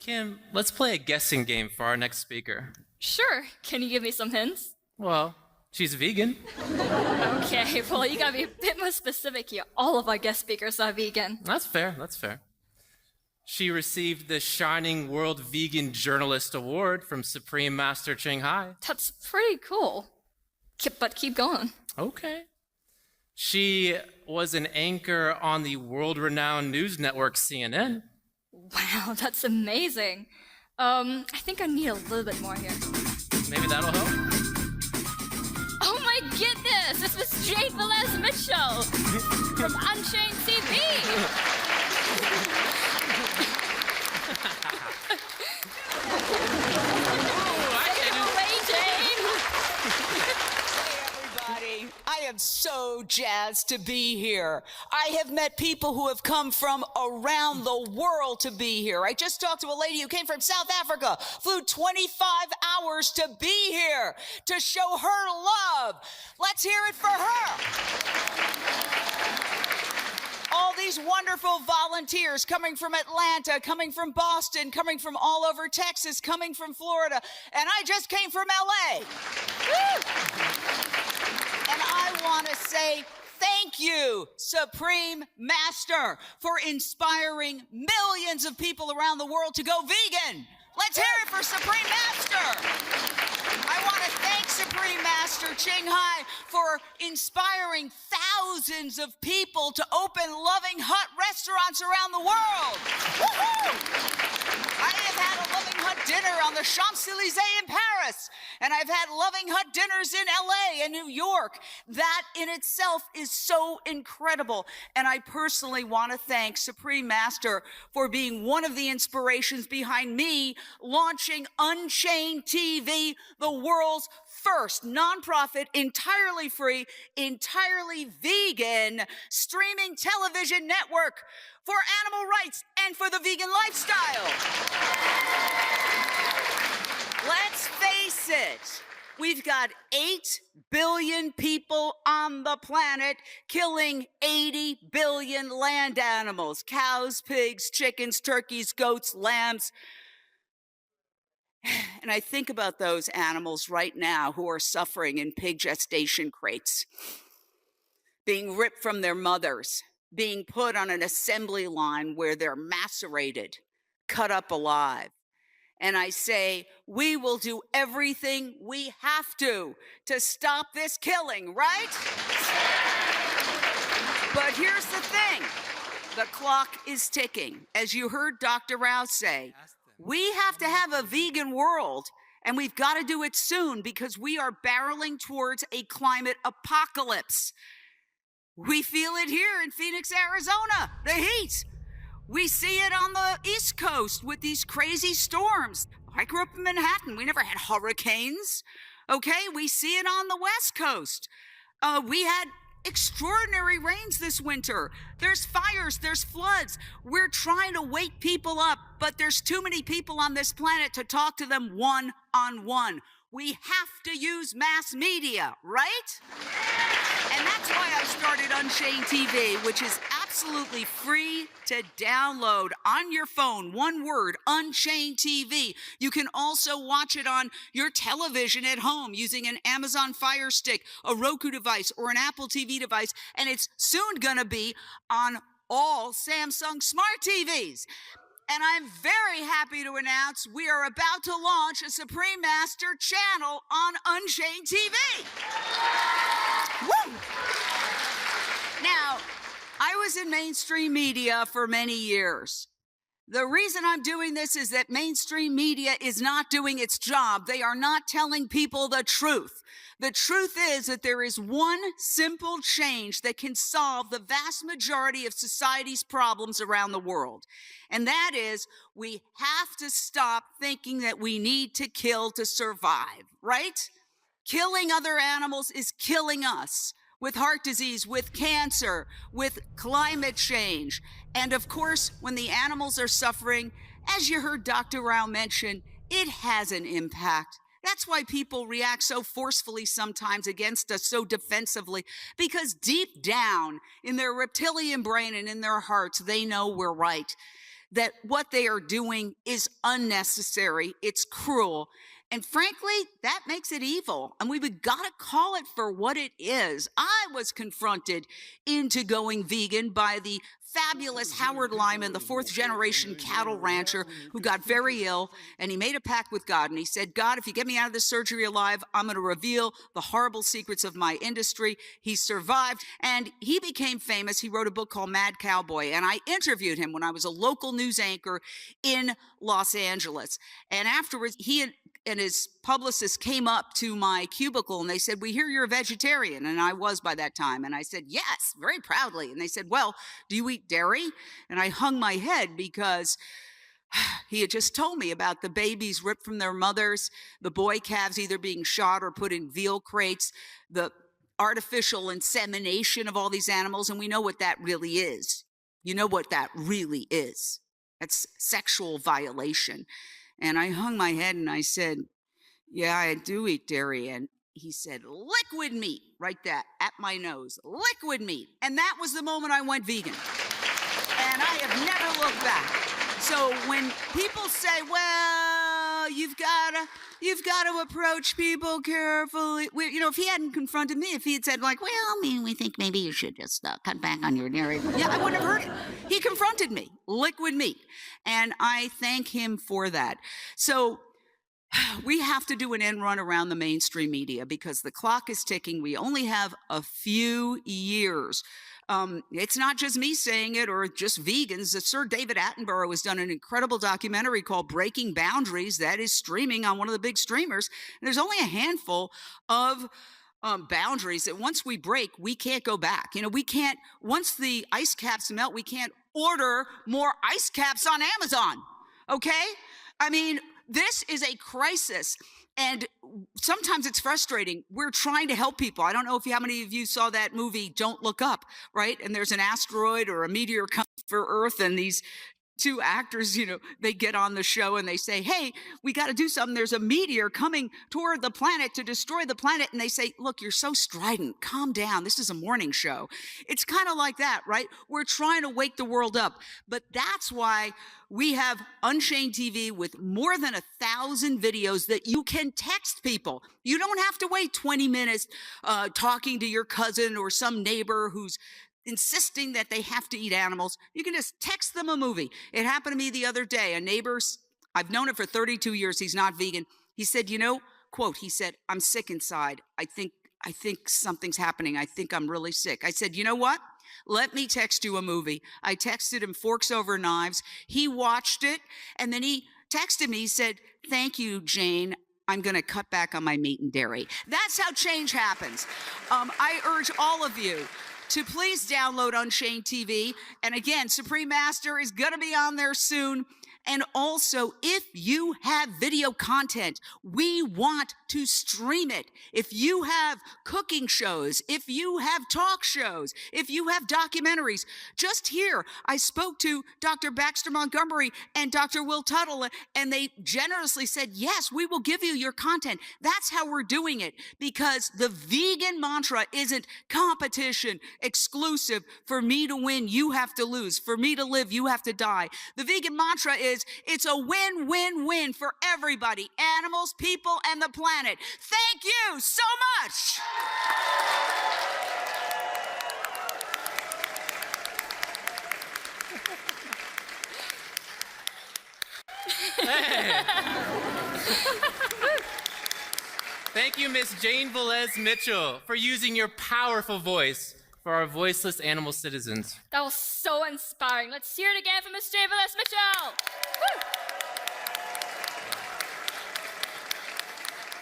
Kim, let's play a guessing game for our next speaker. Sure. Can you give me some hints? Well, she's vegan. Okay, well, you gotta be a bit more specific here. All of our guest speakers are vegan. That's fair, that's fair. She received the Shining World Vegan Journalist Award from Supreme Master Ching. That's pretty cool. But keep going. Okay. She was an anchor on the world-renowned news network CNN. Wow, that's amazing. I think I need a little bit more here. Maybe that'll help? Oh my goodness! This was Jane Velez-Mitchell from Unchained TV. I am so jazzed to be here. I have met people who have come from around the world to be here. I just talked to a lady who came from South Africa, flew 25 hours to be here to show her love. Let's hear it for her. All these wonderful volunteers coming from Atlanta, coming from Boston, coming from all over Texas, coming from Florida, and I just came from LA. Woo! And I want to say thank you, Supreme Master, for inspiring millions of people around the world to go vegan. Let's hear it for Supreme Master. I want to thank Supreme Master Ching for inspiring thousands of people to open loving hut restaurants around the world. Woohoo! I have had a Loving Hut dinner on the Champs-Élysées in Paris, and I've had Loving Hut dinners in LA and New York. That in itself is so incredible. And I personally want to thank Supreme Master for being one of the inspirations behind me launching Unchained TV, the world's first nonprofit, entirely free, entirely vegan streaming television network for animal rights and for the vegan lifestyle. Let's face it, we've got 8 billion people on the planet killing 80 billion land animals, cows, pigs, chickens, turkeys, goats, lambs. And I think about those animals right now who are suffering in pig gestation crates, being ripped from their mothers, being put on an assembly line where they're macerated, cut up alive. And I say, we will do everything we have to stop this killing, right? But here's the thing. The clock is ticking. As you heard Dr. Rao say, we have to have a vegan world, and we've got to do it soon because we are barreling towards a climate apocalypse. We feel it here in Phoenix, Arizona, the heat. We see it on the East Coast with these crazy storms. I grew up in Manhattan. We never had hurricanes. Okay, we see it on the West Coast. We had extraordinary rains this winter. There's fires, there's floods. We're trying to wake people up, but there's too many people on this planet to talk to them one-on-one. We have to use mass media, right? And that's why I started Unchained TV, which is absolutely free to download on your phone. One word, Unchained TV. You can also watch it on your television at home using an Amazon Fire Stick, a Roku device, or an Apple TV device. And it's soon gonna be on all Samsung smart TVs. And I'm very happy to announce we are about to launch a Supreme Master channel on Unchained TV. Woo! Now, I was in mainstream media for many years. The reason I'm doing this is that mainstream media is not doing its job. They are not telling people the truth. The truth is that there is one simple change that can solve the vast majority of society's problems around the world. And that is, we have to stop thinking that we need to kill to survive, right? Killing other animals is killing us with heart disease, with cancer, with climate change. And of course, when the animals are suffering, as you heard Dr. Rao mention, it has an impact. That's why people react so forcefully sometimes against us, so defensively, because deep down in their reptilian brain and in their hearts, they know we're right. that what they are doing is unnecessary, it's cruel, and frankly, that makes it evil. And we've got to call it for what it is. I was confronted into going vegan by the fabulous Howard Lyman, the fourth generation cattle rancher who got very ill, and he made a pact with God. And he said, God, if you get me out of this surgery alive, I'm going to reveal the horrible secrets of my industry. He survived, and he became famous. He wrote a book called Mad Cowboy, and I interviewed him when I was a local news anchor in Los Angeles. And afterwards, he and his publicist came up to my cubicle and they said, we hear you're a vegetarian. And I was by that time. And I said, yes, very proudly. And they said, well, do you eat dairy? And I hung my head because he had just told me about the babies ripped from their mothers, the boy calves either being shot or put in veal crates, the artificial insemination of all these animals. And we know what that really is. You know what that really is. That's sexual violation. And I hung my head and I said, yeah, I do eat dairy. And he said, liquid meat, right there at my nose, liquid meat. And that was the moment I went vegan. And I have never looked back. So when people say, well, you've got to approach people carefully. If he hadn't confronted me, if he had said like, well, we think maybe you should just cut back on your dairy. Yeah, I wouldn't have heard it. He confronted me, liquid meat. And I thank him for that. So we have to do an end run around the mainstream media because the clock is ticking. We only have a few years. It's not just me saying it or just vegans. Sir David Attenborough has done an incredible documentary called Breaking Boundaries that is streaming on one of the big streamers. And there's only a handful of boundaries that once we break, we can't go back. We can't, once the ice caps melt, we can't order more ice caps on Amazon. Okay? This is a crisis. And sometimes it's frustrating. We're trying to help people. I don't know how many of you saw that movie, Don't Look Up, right? And there's an asteroid or a meteor coming for Earth, and these two actors, they get on the show and they say, hey, we got to do something. There's a meteor coming toward the planet to destroy the planet. And they say, look, you're so strident. Calm down. This is a morning show. It's kind of like that, right? We're trying to wake the world up. But that's why we have Unchained TV with more than 1,000 videos that you can text people. You don't have to wait 20 minutes talking to your cousin or some neighbor who's insisting that they have to eat animals. You can just text them a movie. It happened to me the other day. A neighbor, I've known him for 32 years. He's not vegan. He said, quote, he said, I'm sick inside. I think something's happening. I think I'm really sick. I said, you know what? Let me text you a movie. I texted him Forks Over Knives. He watched it. And then he texted me. He said, thank you, Jane. I'm going to cut back on my meat and dairy. That's how change happens. I urge all of you to please download Unchained TV. And again, Supreme Master is going to be on there soon. And also, if you have video content, we want to stream it. If you have cooking shows, if you have talk shows, if you have documentaries, just here, I spoke to Dr. Baxter Montgomery and Dr. Will Tuttle, and they generously said, yes, we will give you your content. That's how we're doing it, because the vegan mantra isn't competition, exclusive. For me to win, you have to lose. For me to live, you have to die. The vegan mantra is it's a win-win-win for everybody, animals, people, and the planet. Thank you so much. Hey. Thank you, Miss Jane Velez-Mitchell, for using your powerful voice for our voiceless animal citizens. That was so inspiring. Let's hear it again for Miss Jane Velez-Mitchell.